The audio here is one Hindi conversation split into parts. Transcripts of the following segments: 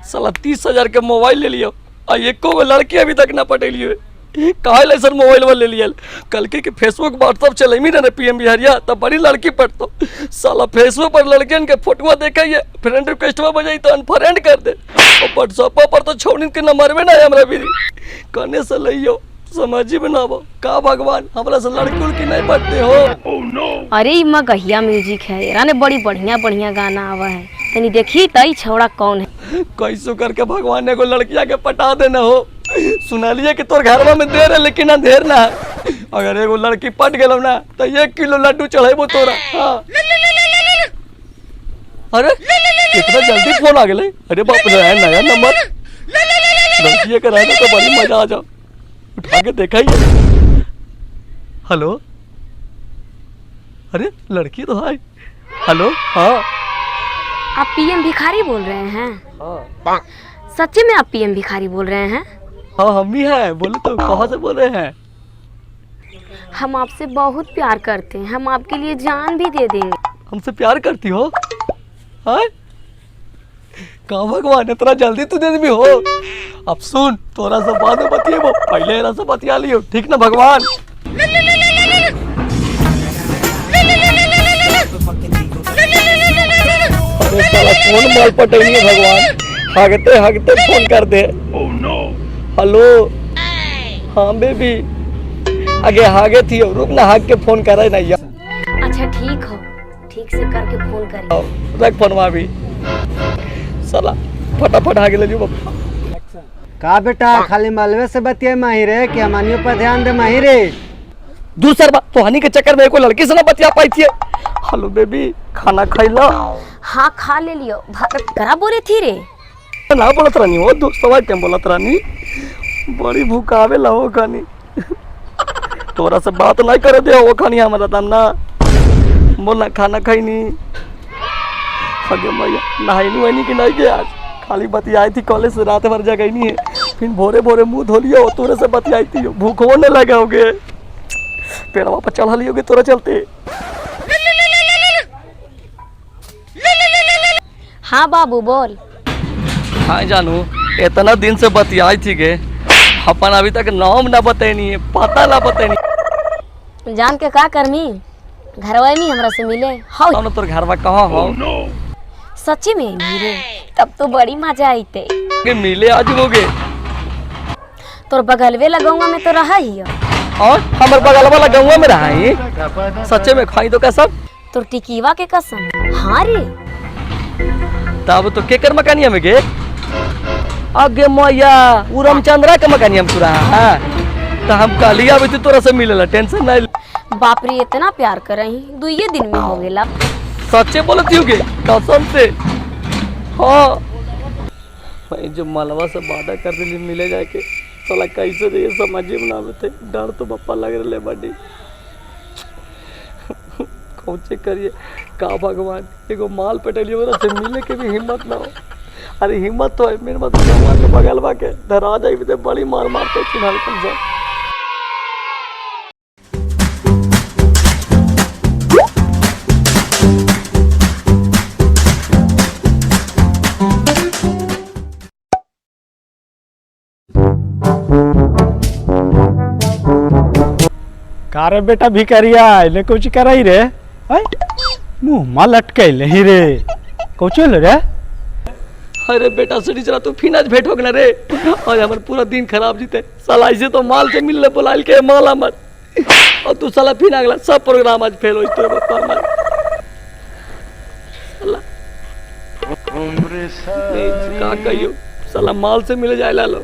साला 30,000 के मोबाइल ले लियो और एको गो लड़की अभी तक ना पटेलियो। काहे ले सर मोबाइल ले लिया कल के फेसबुक व्हाट्सअप चले ही ना पीएम बिहारिया तब बड़ी लड़की पटतो। साला फेसबुक पर लड़कियन के फोटो देखा फ्रेंड रिक्वेस्ट में बजाई तो अनफ्रेंड कर दे और व्हाट्सअप पर तो छोड़ने के नंबर में ना हमरा भी कने से लियो समझ ही बनाबो का भगवान हमरा से लड़की उड़की नहीं पटते हो। अरे इमा गहिया म्यूजिक है राने बड़ी बढ़िया बढ़िया गाना आवा है तनी देखी तई छौड़ा कौन है। कैसो करके भगवान ने को लड़किया के पटा देना हो। सुना लिया कि तोर घरवा में देर है लेकिन अंधेर ना है। अगर एगो लड़की पट गेलो ना तो 1 किलो लड्डू चढ़ेबो तोरा। हाँ। अरे इतना जल्दी फोन आ गए। अरे बाप रे नया नंबर लड़की के रहने तो बड़ी मजा आ जाओ उठा के देखा ही। हेलो अरे लड़की तो है। हेलो हाँ आप पीएम भिखारी बोल रहे हैं? हाँ सच्ची में आप पीएम भिखारी बोल रहे हैं? हाँ हम ही हैं। बोले तो कहाँ से बोल रहे हैं? हम आपसे बहुत प्यार करते हैं हम आपके लिए जान भी दे देंगे। हमसे प्यार करती हो? हाँ कहाँ भगवान इतना जल्दी तू दे भी हो। अब सुन तोरा से बाद में बतिएबो पहले एरा से बतिया लियो ठीक ना भगवान। अरे साला कौन माल पटेली है भगवान हागते हागते फोन कर दे। हेलो हाँ बेबी आगे हागे थी रुक ना हाग के फोन करे ना यार। अच्छा ठीक हो ठीक से करके फोन करिए। रख फोनवा भी साला फटाफट हागे ले लियो। का बेटा खाली मलबे से बतिया माही रे कि हमानियों पर ध्यान दे माही रे। दूसर बात तो हनी के चक्कर में कोई लड़की से ना बतिया पाई थी। हेलो बेबी खाना खाइला? हाँ खा ले लियो भारत करा बोले थी रे ना बोलत रानी हो दोस्तवा के बोलत रानी बड़ी भूख आवे ला हो खानी तोरा से बात नहीं करे दे वो खानी हमारा दाम ना बोलना खाना खाई नहीं। अगे मैया नहाई वही कि नहीं गए आज खाली बतियाई थी कॉलेज से रात भर जगह नहीं है फिर भोरे भोरे मुंह धो लियो तोरे से बतियाई थी भूख होने लगा होगे पेड़वा पर चढ़ा लियोगे तोरा चलते। हाँ बाबू बोल। हाँ जानू इतना दिन से बतियाई थी के अपन अभी तक नाम ना बताई है पता ना बताई जान के का करमी घरवा में हमरा से मिले हाँ ना तोर घरवा कहाँ हो? सच्ची में मिले तब तो बड़ी मजा आई थे के मिले आज होगे तोर बगलवे लगौवा में तो रहा ही और हमर बगल वाला गौवा में रहा है सच्चे में खाई तो कैसा तोर टिकीवा के कसम। हाँ रे तब तो केकर मकानिया में गे आगे मैया उरमचंद्रा के मकानिया में पूरा है तो हम कालिया भी तोरा से मिलेला टेंशन नहीं। बाप रे इतना प्यार करही 2 दिन में हो गेला। सच्चे बोलती हो कसम से? हाँ मैं जो मलवा से वादा कर दिली मिले जाए के साला कैसे दे समझे बनावे थे डर तो पप्पा लग रहे बड़ी कौचे करिए का भगवान एगो माल पटेलियो मेरा से मिले के भी हिम्मत ना हो। अरे हिम्मत तो है मेरे मत के बगलवा के धरा जाए भी बड़ी मार मारते चिन्हल कम से। कारे बेटा भिखारिया ले कुछ कराई रे मुँह मा लटकैले ही रे कौचल रे। अरे बेटा सड़ी तू फिर आज भेंट हो गया रे और हमारे पूरा दिन खराब जीते साला ऐसे तो माल से मिलने बोला के माल हमार और तू साला फिर अगला सब प्रोग्राम आज फेल हो तो बता मार साला का कहियो साला माल से मिले जाए ला लो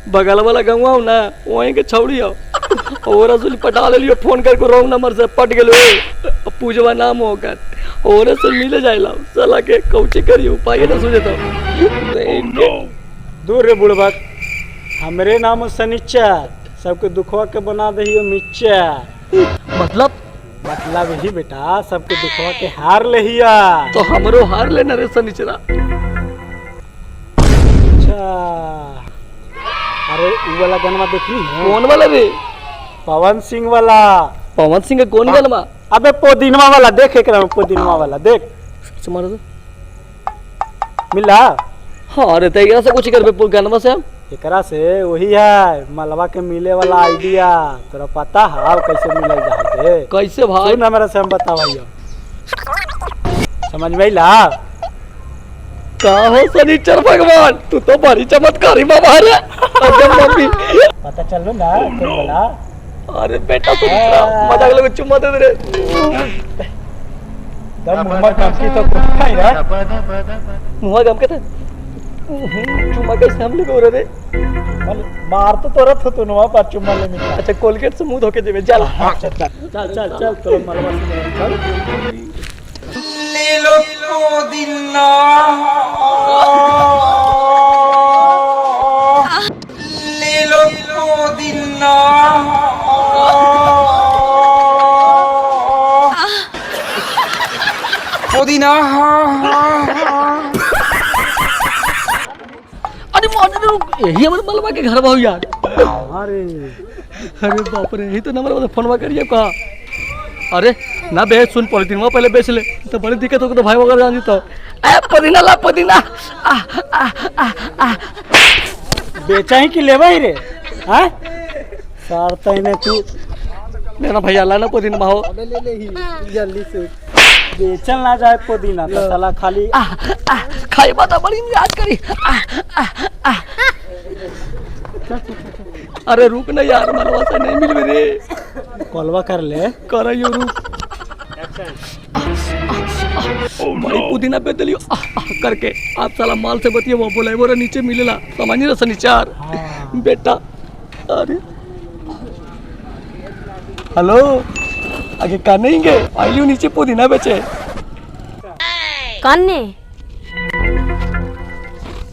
बगल वाला गंवा हो ना वहीं के छौड़ी हो और रसूल पटा ले लियो फोन करके रॉन्ग नंबर से पट गेलो पूजवा नाम होकर और से मिले जाए ला साला के कौचे करियो उपाय ना सोचे तो दूर रे बुढ़बक हमरे नाम सनिच्चर सबके दुखवा के बना दहियो मिच्चर। मतलब ही बेटा सबके दुखवा के हार लेहिया तो हमरो हार लेना रे सनिचरा। अच्छा अरे वो वाला गनवा देखनी है? कौन वाला रे? पवन सिंह वाला। पवन सिंह का कौन गनवा? अबे पुदीनवा वाला देख एक पुदीनवा वाला देख मारो मिला हाँ रे तैयार से कुछ करबे पुल गनवा से हम एकरा से वही है मलबा के मिले वाला आइडिया। तोरा पता है कैसे मिलल जाए? कैसे भाई? सुन हमरा से हम बतावाइयो, समझ में आइला? का हो शनिचर भगवान, तू तो बड़ी चमत्कारी बाबा रे। अरे मम्मी पता चलो ना कोई बोला। अरे बेटा शनिचर मजाक लगे चुम्मा दे रे। तब मुंह काम की तो कुछ नहीं रे। मुंह काम के थे चुम्मा कैसे हम लोग हो रहे थे? मार तो तोरा थुतुनवा पर चुम्मा ले मिला। अच्छा कोलगेट से मुंह धो के देवे चल। चल चल चल चल तोरा मलबा से चल। नीलो पुदीना नीलो पुदीना पुदीना अरे यही हमारे मलबा के घर भाव यार। अरे अरे बाप रे यही तो नंबर फोनवा करिए कहा। अरे ना बेच सुन पॉलिथीन में पहले बेच ले तो बड़ी दिक्कत होगी तो भाई वगैरह जान जीता। ए पुदीना ला पुदीना। बेचा ही कि लेवा ही रे? हैं सार तने तू लेना भैया लाना पुदीना हो। ले ही जल्दी से बेचल ना जाए पुदीना तो साला खाली खाई बात बड़ी याद करी। अरे रुक ना यार मलबा से नहीं मिलबे रे। कॉलवा कर ले करइयो रुक। ओ भाई पुदीना पे दिलियो करके आप साला माल से बतिए वो बोले वो नीचे मिलेला समझ नहीं शनिचार बेटा। अरे हेलो आगे का नहीं गे आइयो नीचे पुदीना बेचे कान्ने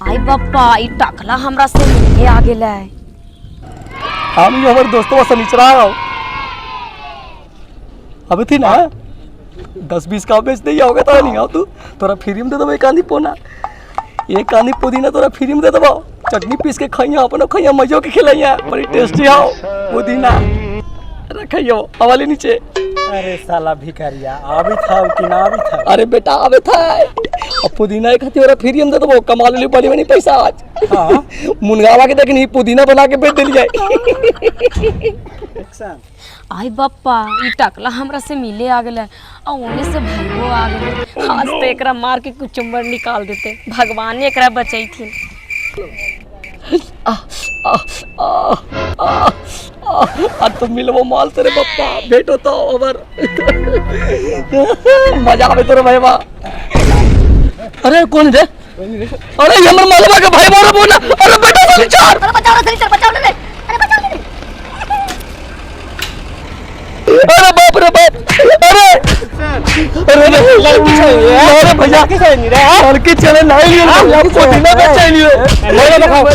आई बापा ई टकला हमरा से मिले आ गेला है। हम ये हमारे दोस्तों से निचरा आओ अभी थी ना 10-20 का बेच दिया होगा तो नहीं आओ तू तोरा फ्री में दे दबो एक आंधी पोना एक आंधी पुदीना तोरा फ्री में दे दबो चटनी पीस के खाइया अपनो खाइया मजो के खिलाइया बड़ी टेस्टी आओ पुदीना रखियो हवाले नीचे। अरे साला भिखारिया अभी था कि ना अभी था? अरे बेटा अबे था अब पुदीना एक खाती और फ्री में दे दबो कमा ले बड़ी बड़ी पैसा आज। हां मुनगावा के देखनी पुदीना बना के बेच दिलिए। आई बापा ई टकला हमरा से मिले आ गेला आ ओने से भाईओ आ गेले। आज तो एकरा मार के कुछ चुम्बर निकाल देते भगवान ने एकरा बचाई थी। तुम मिलबो माल तेरे बप्पा भेटो तो अबर मजा आवे तोरे भाईबा। अरे कौन रे? अरे ये हमर मालवा के भाई मोरा बोला। अरे बेटा शनिचार बचाओ ले। अरे बाप रे बाप। अरे लड़की चाहिए। अरे भैया की चाहिए रे? लड़की चले नहीं लिए आपको दिन में चाहिए। ले दिखाओ ये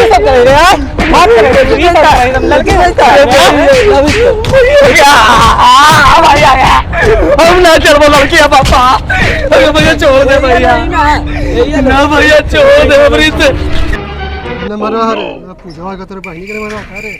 सब कर रहे हैं बात कर रहे हो ये सब लड़की नहीं चाहिए भैया। भाई आ गया हम ना चल वो लड़की है पापा। अरे भैया छोड़ दे भैया ना भैया छोड़ दे अमृत मरा रे पूजा का तेरे बहनी के मरा अरे